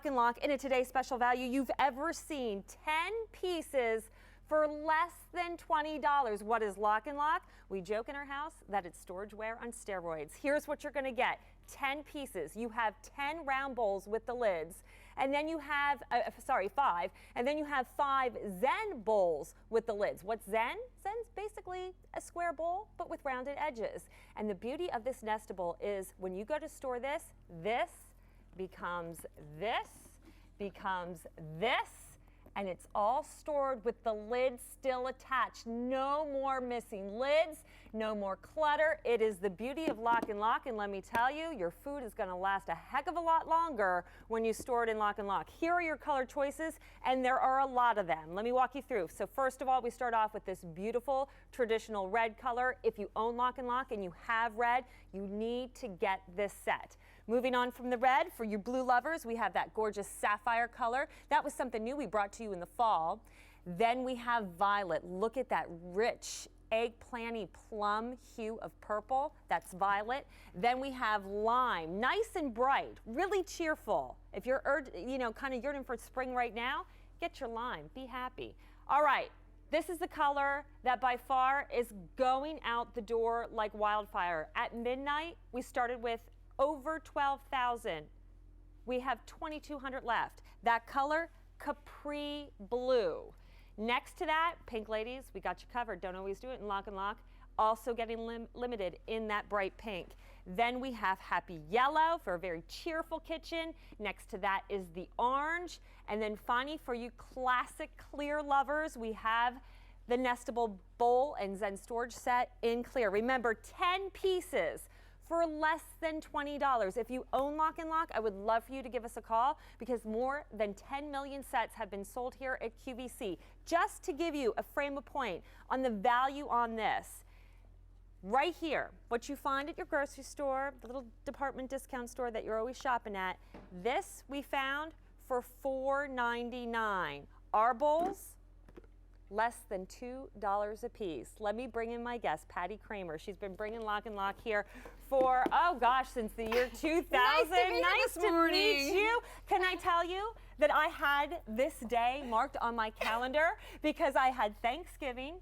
Lock and Lock in a today's special value you've ever seen. 10 pieces for less than $20. What is Lock and Lock? We joke in our house that it's storageware on steroids. Here's what you're going to get. 10 pieces. You have 10 round bowls with the lids, and then you have, 5, and then you have 5 Zen bowls with the lids. What's Zen? Zen's basically a square bowl, but with rounded edges. And the beauty of this Nestable is when you go to store this, this becomes this, and it's all stored with the lid still attached. No more missing lids, no more clutter. It is the beauty of Lock and Lock, and let me tell you, your food is gonna last a heck of a lot longer when you store it in Lock and Lock. Here are your color choices, and there are a lot of them. Let me walk you through. So first of all, we start off with this beautiful traditional red color. If you own Lock and Lock and you have red, you need to get this set. Moving on from the red, for you blue lovers, we have that gorgeous sapphire color. That was something new we brought to you in the fall. Then we have violet. Look at that rich eggplanty plum hue of purple. That's violet. Then we have lime, nice and bright, really cheerful. If you're kind of yearning for spring right now, get your lime, be happy. All right, this is the color that by far is going out the door like wildfire. At midnight, we started with over 12,000. We have 2,200 left. That color, Capri Blue. Next to that, pink ladies, we got you covered. Don't always do it in Lock and Lock. Also getting limited in that bright pink. Then we have Happy Yellow for a very cheerful kitchen. Next to that is the orange. And then finally, for you classic clear lovers, we have the Nestable bowl and Zen storage set in clear. Remember, 10 pieces for less than $20. If you own Lock and Lock, I would love for you to give us a call because more than 10 million sets have been sold here at QVC. Just to give you a frame of point on the value on this, right here, what you find at your grocery store, the little department discount store that you're always shopping at, this we found for $4.99. Our bowls, less than $2 a piece. Let me bring in my guest, Patty Kramer. She's been bringing Lock and Lock here for, oh gosh, since the year 2000. Nice to meet you. Can I tell you that I had this day marked on my calendar because I had Thanksgiving.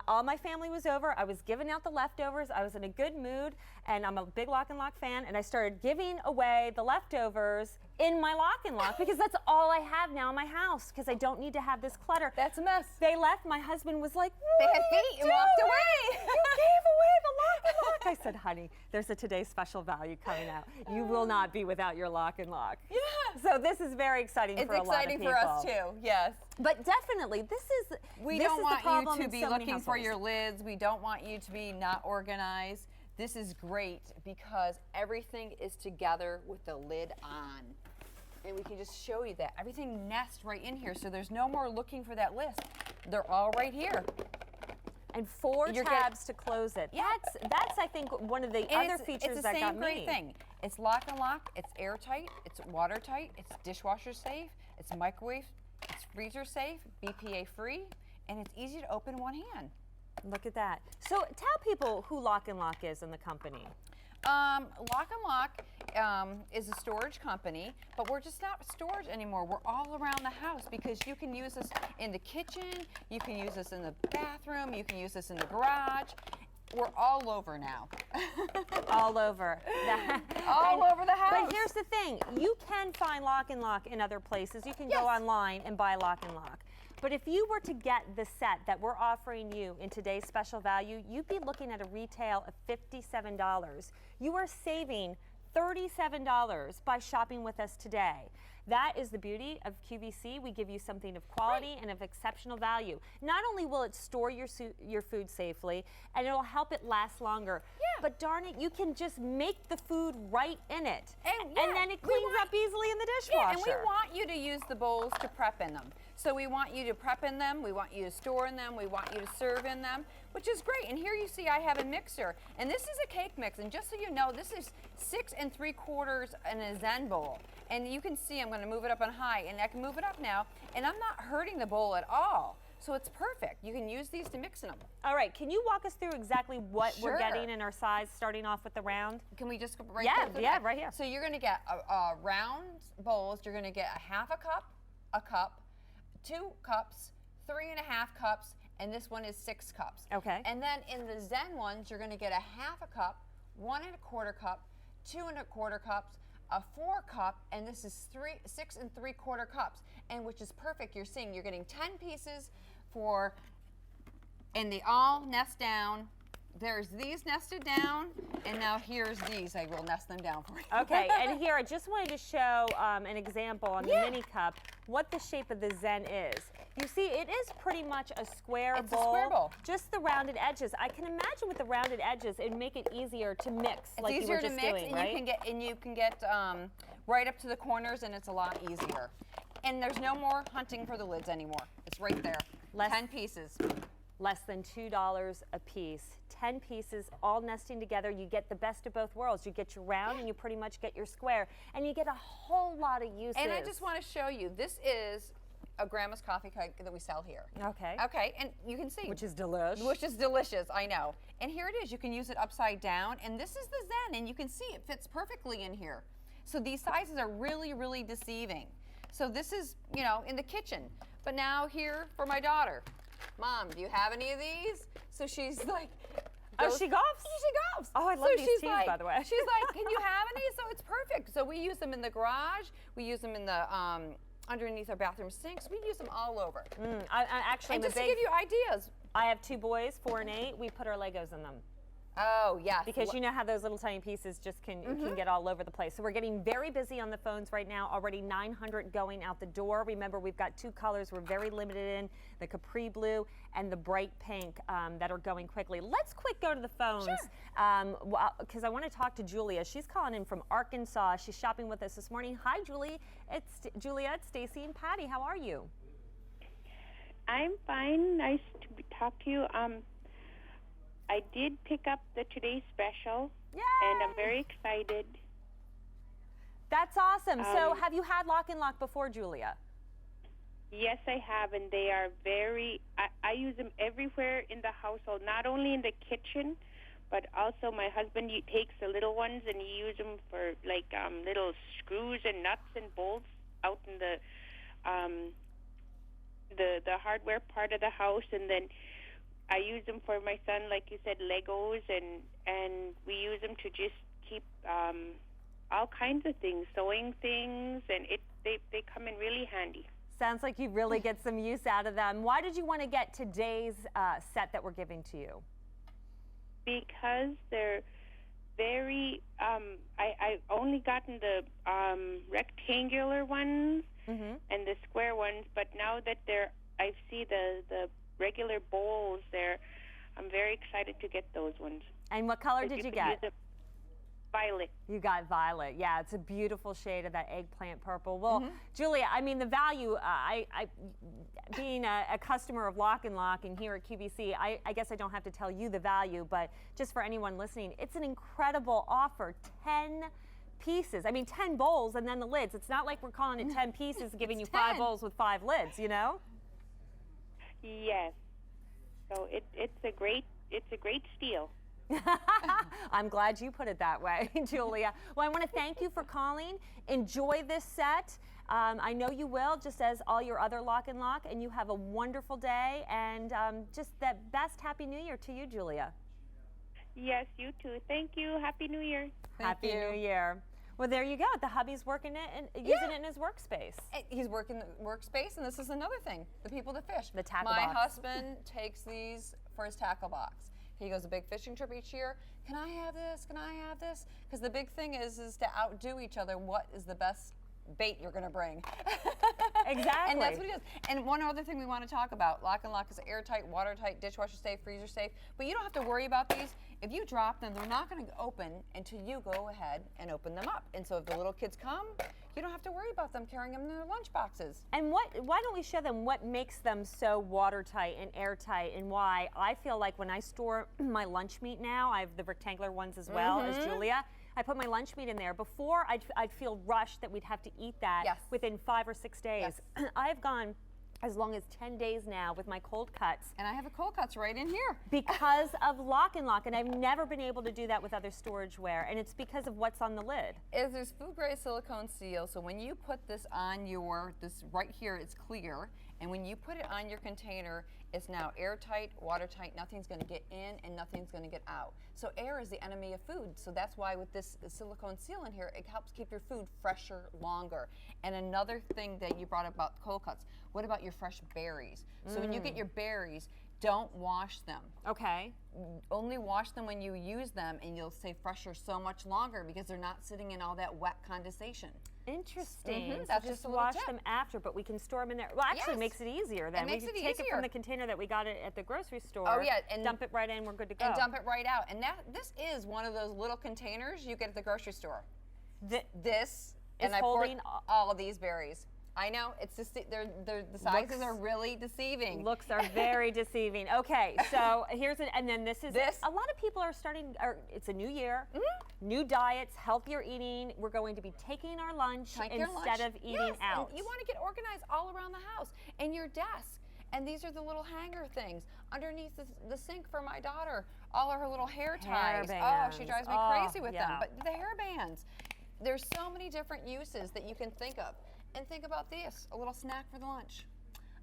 All my family was over. I was giving out the leftovers. I was in a good mood, and I'm a big Lock and Lock fan, and I started giving away the leftovers in my Lock and Lock because that's all I have now in my house because I don't need to have this clutter. That's a mess. They left. My husband was like, they had feet and walked away. You gave away the Lock and Lock. I said, honey, there's a today's special value coming out. You will not be without your Lock and Lock. Yeah. So this is very exciting for a lot of people. It's exciting for us too, yes. But definitely, we don't want you to be looking for your lids. We don't want you to be not organized. This is great because everything is together with the lid on. And we can just show you that. Everything nests right in here, so there's no more looking for that list. They're all right here. And 4 tabs to close it. Yeah. That's I think one of the other features that got me. It's the same great thing. It's Lock and Lock, it's airtight, it's watertight, it's dishwasher safe, it's microwave, it's freezer safe, BPA free, and it's easy to open in one hand. Look at that. So tell people who Lock and Lock is in the company. Lock and Lock is a storage company, but we're just not storage anymore. We're all around the house because you can use this in the kitchen, you can use this in the bathroom, you can use this in the garage. We're all over now. All over. All over the house. But here's the thing. You can find Lock and Lock in other places. You can go online and buy Lock and Lock. But if you were to get the set that we're offering you in today's special value, you'd be looking at a retail of $57. You are saving $37 by shopping with us today. That is the beauty of QVC. We give you something of quality and of exceptional value. Not only will it store your food safely, and it'll help it last longer, but darn it, you can just make the food right in it. And then it cleans up easily in the dishwasher. Yeah, and we want you to use the bowls to prep in them. So we want you to prep in them, we want you to store in them, we want you to serve in them, which is great. And here you see I have a mixer, and this is a cake mix, and just so you know, this is 6 3/4 in a Zen bowl. And you can see I'm going to move it up on high, and I can move it up now, and I'm not hurting the bowl at all. So it's perfect. You can use these to mix in them. All right, can you walk us through exactly what we're Sure. getting in our size, starting off with the round? Can we just go right Yeah, there? yeah, right here. So you're going to get round bowls. You're going to get a half a cup, 2 cups, 3.5 cups, and this one is 6 cups. Okay. And then in the Zen ones, you're going to get a half a cup, 1.25 cup, 2.25 cups, a 4 cup, and this is 6 3/4 cups, and which is perfect. You're seeing you're getting 10 pieces and they all nest down. There's these nested down, and now here's these. I will nest them down for you. Okay, and here I just wanted to show an example on the mini cup what the shape of the Zen is. You see, it is pretty much a square It's bowl. a square bowl. Just the rounded edges. I can imagine with the rounded edges, it'd make it easier to mix, It's like you easier were to just mix, doing, and right? you can get right up to the corners, and it's a lot easier. And there's no more hunting for the lids anymore. It's right there. 10 pieces. Less than $2 a piece. 10 pieces all nesting together. You get the best of both worlds. You get your round and you pretty much get your square. And you get a whole lot of uses. And I just want to show you, this is a grandma's coffee cup that we sell here. Okay. Okay, and you can see. Which is delicious. Which is delicious, I know. And here it is. You can use it upside down. And this is the Zen, and you can see it fits perfectly in here. So these sizes are really, really deceiving. So this is, you know, in the kitchen. But now here for my daughter. Mom, do you have any of these? So she's like, oh, she golfs? She golfs. Oh, I love these teas, like, by the way. She's like, can you have any? So it's perfect. So we use them in the garage. We use them in the underneath our bathroom sinks. We use them all over. I actually, And I'm just to give you ideas. I have 2 boys, 4 and 8. We put our Legos in them. Oh, yes. Because you know how those little tiny pieces just can get all over the place. So we're getting very busy on the phones right now. Already 900 going out the door. Remember, we've got 2 colors we're very limited in, the Capri Blue and the bright pink that are going quickly. Let's quick go to the phones. Sure. Because I want to talk to Julia. She's calling in from Arkansas. She's shopping with us this morning. Hi, Julie. It's Julia, it's Stacey and Patty. How are you? I'm fine. Nice to talk to you. I did pick up the Today's Special, and I'm very excited. That's awesome. So have you had Lock and Lock before, Julia? Yes, I have, and they are very, I use them everywhere in the household, not only in the kitchen, but also my husband takes the little ones and he uses them for like little screws and nuts and bolts out in the hardware part of the house, and then I use them for my son, like you said, Legos, and we use them to just keep all kinds of things, sewing things, and they come in really handy. Sounds like you really get some use out of them. Why did you want to get today's set that we're giving to you? Because they're very, I only gotten the rectangular ones and the square ones, but now that I see the regular bowls there, I'm very excited to get those ones. And what color did you get? Violet. You got violet. Yeah, it's a beautiful shade of that eggplant purple. Well, Julia, I mean, the value, being a customer of Lock and Lock and here at QVC, I guess I don't have to tell you the value, but just for anyone listening, it's an incredible offer. 10 pieces. I mean, 10 bowls and then the lids. It's not like we're calling it 10 pieces, giving you 5 bowls with 5 lids, you know? Yes. So it's a great steal. I'm glad you put it that way, Julia. Well, I want to thank you for calling. Enjoy this set. I know you will, just as all your other Lock and Lock, and you have a wonderful day, and just the best Happy New Year to you, Julia. Yes, you too. Thank you. Happy New Year. Happy New Year. Well, there you go. The hubby's working it and using it in his workspace. He's working the workspace, and this is another thing, the people that fish. The tackle box. box. My husband takes these for his tackle box. He goes a big fishing trip each year. Can I have this? Can I have this? Because the big thing is to outdo each other. What is the best bait you're going to bring? Exactly. And that's what he does. And one other thing we want to talk about, Lock and Lock is airtight, watertight, dishwasher safe, freezer safe. But you don't have to worry about these. If you drop them, they're not going to open until you go ahead and open them up. And so if the little kids come, you don't have to worry about them carrying them in their lunch boxes. And why don't we show them what makes them so watertight and airtight, and why I feel like when I store my lunch meat now, I have the rectangular ones as well as Julia. I put my lunch meat in there. Before, I'd feel rushed that we'd have to eat that within 5 or 6 days. Yes. I've gone as long as 10 days now with my cold cuts. And I have a cold cuts right in here. Because of Lock and Lock, and I've never been able to do that with other storageware, and it's because of what's on the lid. There's food grade silicone seal, so when you put this on this right here, it's clear, and when you put it on your container, it's now airtight, watertight, nothing's gonna get in and nothing's gonna get out. So air is the enemy of food, so that's why with this silicone seal in here, it helps keep your food fresher longer. And another thing that you brought up about cold cuts, what about your fresh berries? So when you get your berries, don't wash them. Okay. Only wash them when you use them, and you'll stay fresher so much longer because they're not sitting in all that wet condensation. Interesting. Mm-hmm. So That's just just a little wash tip. them after, but we can store them in there. Well, actually, it makes it easier then. It makes we can it take it easier. from the container that we got it at the grocery store. Oh, yeah, and dump it right in. We're good to go. And dump it right out. And this is one of those little containers you get at the grocery store. This is I poured holding all of these berries. I know, it's just the sizes are really deceiving. Looks are very deceiving. Okay, so here's and then this is a lot of people are starting. It's a new year, new diets, healthier eating. We're going to be taking our lunch instead of eating out. And you want to get organized all around the house and your desk. And these are the little hanger things underneath the sink for my daughter. All of her little hair ties. Oh, she drives me crazy with them. But the hair bands. There's so many different uses that you can think of. And think about this, a little snack for the lunch.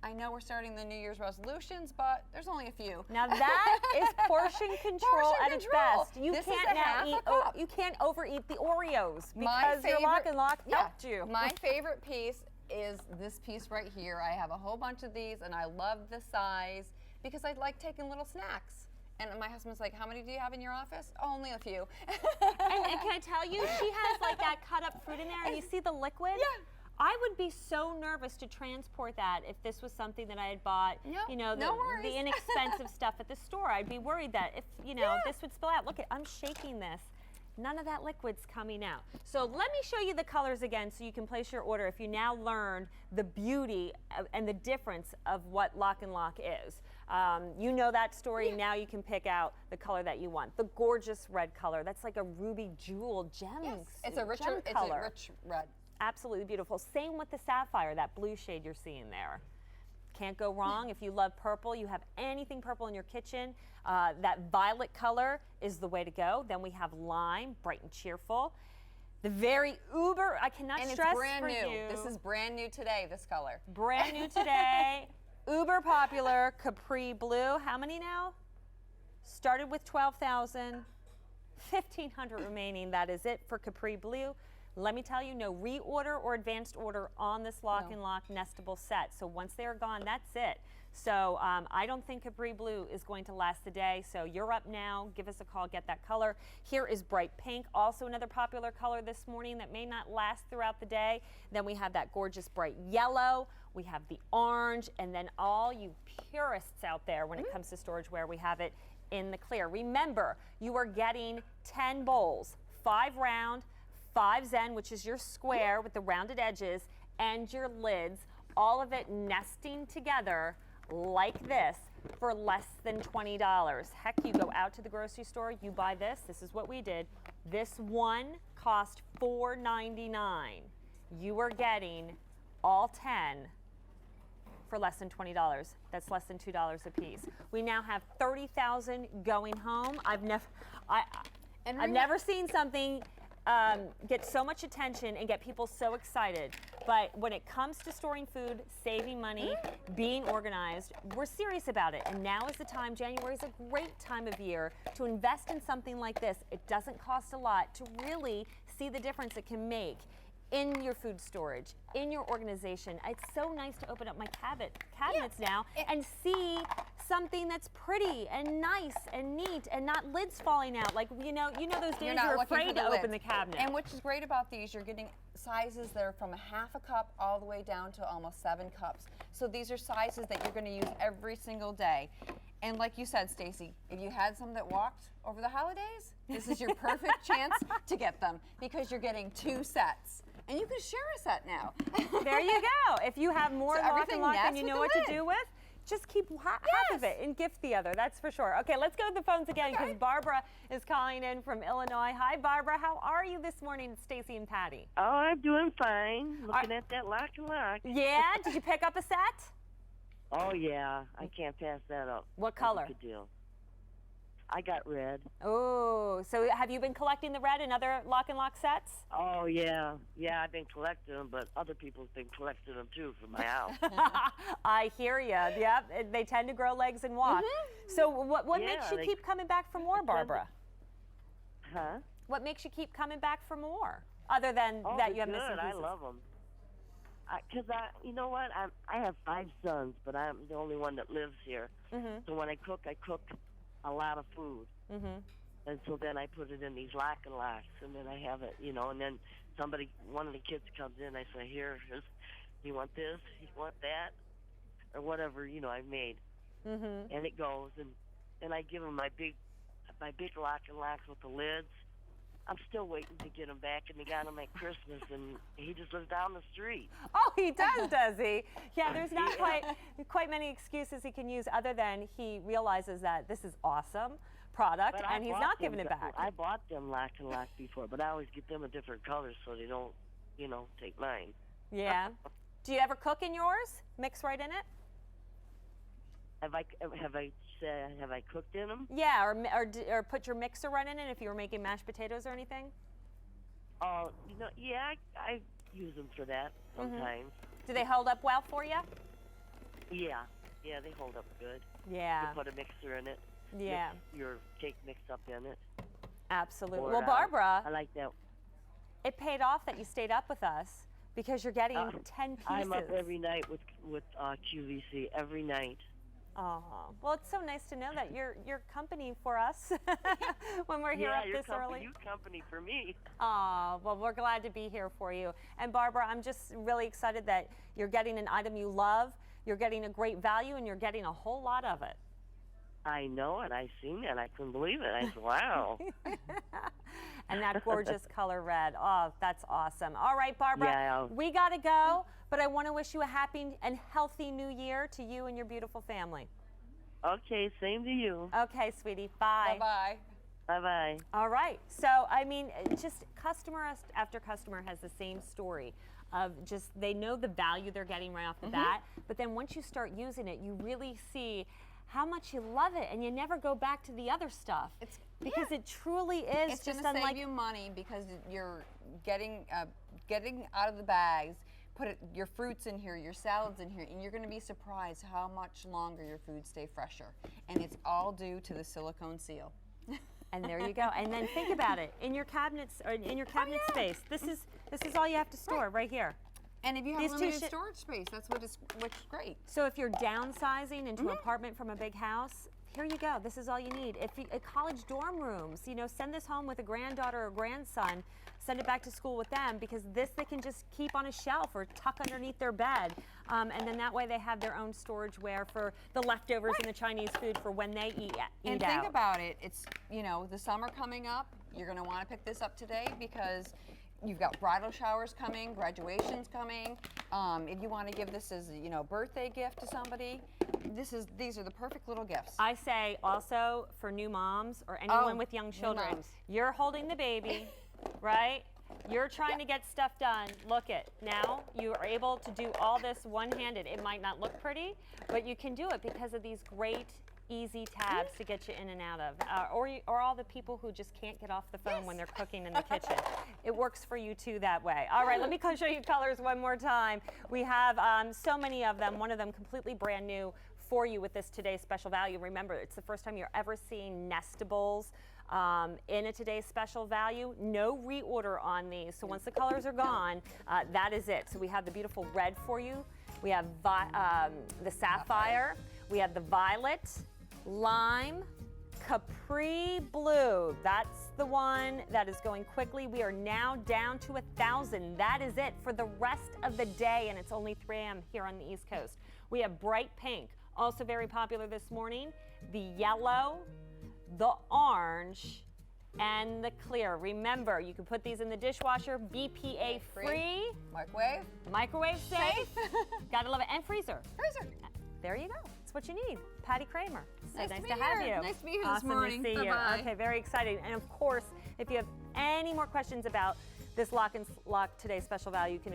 I know we're starting the New Year's resolutions, but there's only a few. Now that is portion control at its best. You can't now eat. You can't overeat the Oreos because your Lock and Lock helped you. My favorite piece is this piece right here. I have a whole bunch of these, and I love the size because I like taking little snacks. And my husband's like, how many do you have in your office? Oh, only a few. and can I tell you, she has like that cut up fruit in there, and you see the liquid? Yeah. I would be so nervous to transport that if this was something that I had bought, the inexpensive stuff at the store. I'd be worried that if, this would spill out. Look, I'm shaking this. None of that liquid's coming out. So let me show you the colors again so you can place your order if you now learned the beauty and the difference of what Lock and Lock is. You know that story. Now you can pick out the color that you want. The gorgeous red color. That's like a ruby jewel gem. Yes. It's a rich red. Absolutely beautiful. Same with the sapphire, that blue shade you're seeing there. Can't go wrong. If you love purple, you have anything purple in your kitchen, that violet color is the way to go. Then we have lime, bright and cheerful. The very uber, I cannot stress it's brand for new. you. This is brand new today, this color. Brand new today. Uber popular Capri Blue. How many now? Started with 12,000, 1,500 remaining. That is it for Capri Blue. Let me tell you, no reorder or advanced order on this Lock and Lock Nestable set. So once they're gone, that's it. So I don't think Capri Blue is going to last the day. So you're up now. Give us a call. Get that color. Here is bright pink, also another popular color this morning that may not last throughout the day. Then we have that gorgeous bright yellow. We have the orange. And then all you purists out there when it comes to storageware, we have it in the clear. Remember, you are getting 10 bowls, 5 round, 5 Zen, which is your square with the rounded edges, and your lids, all of it nesting together like this for less than $20. Heck, you go out to the grocery store, you buy this. This is what we did. This one cost $4.99. You are getting all 10 for less than $20. That's less than $2 a piece. We now have 30,000 going home. I've never seen something get so much attention and get people so excited. But when it comes to storing food, saving money, being organized, we're serious about it. And now is the time. January is a great time of year to invest in something like this. It doesn't cost a lot to really see the difference it can make in your food storage, in your organization. It's so nice to open up my cabinets now and see something that's pretty and nice and neat and not lids falling out. Like, you know those days you're afraid to open the cabinet. And which is great about these, you're getting sizes that are from a half a cup all the way down to almost 7 cups. So these are sizes that you're going to use every single day. And like you said, Stacey, if you had some that walked over the holidays, this is your perfect chance to get them because you're getting 2 sets. And you can share a set now. There you go. If you have more Lock and Lock than you know what to do with, just keep half of it and gift the other. That's for sure. Okay, let's go to the phones again because Barbara is calling in from Illinois. Hi, Barbara. How are you this morning, Stacey and Patty? Oh, I'm doing fine. Looking at that Lock and Lock. Yeah? Did you pick up a set? Oh, yeah. I can't pass that up. What That's a color? good deal. I got red. Oh, so have you been collecting the red in other lock and lock sets? Oh, yeah. Yeah, I've been collecting them, but other people's been collecting them, too, for my house. I hear you. Yep, they tend to grow legs and walk. So what makes you keep coming back for more, Barbara? Huh? What makes you keep coming back for more, other than that you have missing pieces? I love them. Because you know what? I have 5 sons, but I'm the only one that lives here. So when I cook a lot of food. And so then I put it in these lock and locks, and then I have it, and then one of the kids comes in, I say, you want this, you want that, or whatever, I've made. And it goes, and I give them my big lock and locks with the lids. I'm still waiting to get him back, and he got him at Christmas, and he just lives down the street. Oh, he does he? Yeah, there's not quite many excuses he can use other than he realizes that this is awesome product, and he's not giving it back. I bought them lock and lock before, but I always get them a different color so they don't, take mine. Yeah. Do you ever cook in yours? Mix right in it? Have I cooked in them? Yeah, or put your mixer right in it if you were making mashed potatoes or anything? Oh, yeah, I use them for that sometimes. Do they hold up well for you? Yeah, they hold up good. Yeah. You put a mixer in it. Yeah. Mix your cake mix up in it. Absolutely. Well, Barbara, I like that. It paid off that you stayed up with us because you're getting 10 pieces. I'm up every night with QVC, every night. Oh, well, it's so nice to know that you're company for us when we're here up this early. You're company for me. Oh, well, we're glad to be here for you. And Barbara, I'm just really excited that you're getting an item you love, you're getting a great value, and you're getting a whole lot of it. I know it. I seen it. I couldn't believe it. I said, wow. And that gorgeous color red. Oh, that's awesome. All right, Barbara, yeah, we got to go, but I want to wish you a happy and healthy new year to you and your beautiful family. Okay, same to you. Okay, sweetie. Bye. Bye-bye. Bye-bye. All right. So, I mean, just customer after customer has the same story of just they know the value they're getting right off the bat, but then once you start using it, you really see how much you love it, and you never go back to the other stuff. Because it truly is it's just gonna unlike save you money because you're getting out of the bags, your fruits in here, your salads in here, and you're gonna be surprised how much longer your foods stay fresher. And it's all due to the silicone seal. And there you go. And then think about it in your cabinets or in your cabinet space. This is all you have to store right here. And if you have limited storage space, that's what's great. So if you're downsizing into an apartment from a big house, here you go. This is all you need. If college dorm rooms, send this home with a granddaughter or grandson, send it back to school with them because this they can just keep on a shelf or tuck underneath their bed. And then that way they have their own storageware for the leftovers and the Chinese food for when they eat And out. think about it. It's, the summer coming up. You're going to want to pick this up today because you've got bridal showers coming, graduations coming. If you want to give this as birthday gift to somebody, these are the perfect little gifts. I say also for new moms or anyone with young children, you're holding the baby, right? You're trying to get stuff done. Look it. Now you are able to do all this one-handed. It might not look pretty, but you can do it because of these great easy tabs to get you in and out of, or all the people who just can't get off the phone when they're cooking in the kitchen. It works for you too that way. All right, let me show you colors one more time. We have so many of them, one of them completely brand new for you with this today's special value. Remember, it's the first time you're ever seeing Nestables in a today's special value. No reorder on these, so once the colors are gone, that is it. So we have the beautiful red for you. We have the sapphire. We have the violet, lime, Capri blue. That's the one that is going quickly. We are now down to 1,000. That is it for the rest of the day, and it's only 3 a.m. here on the East Coast. We have bright pink, also very popular this morning, the yellow, the orange, and the clear. Remember, you can put these in the dishwasher, BPA free. Microwave safe. Gotta love it. And freezer. There you go. That's what you need. Patty Kramer. So nice to have you. Nice to be here awesome this morning. To see you. Bye-bye. Okay, very exciting. And of course, if you have any more questions about this Lock and Lock Today special value, you can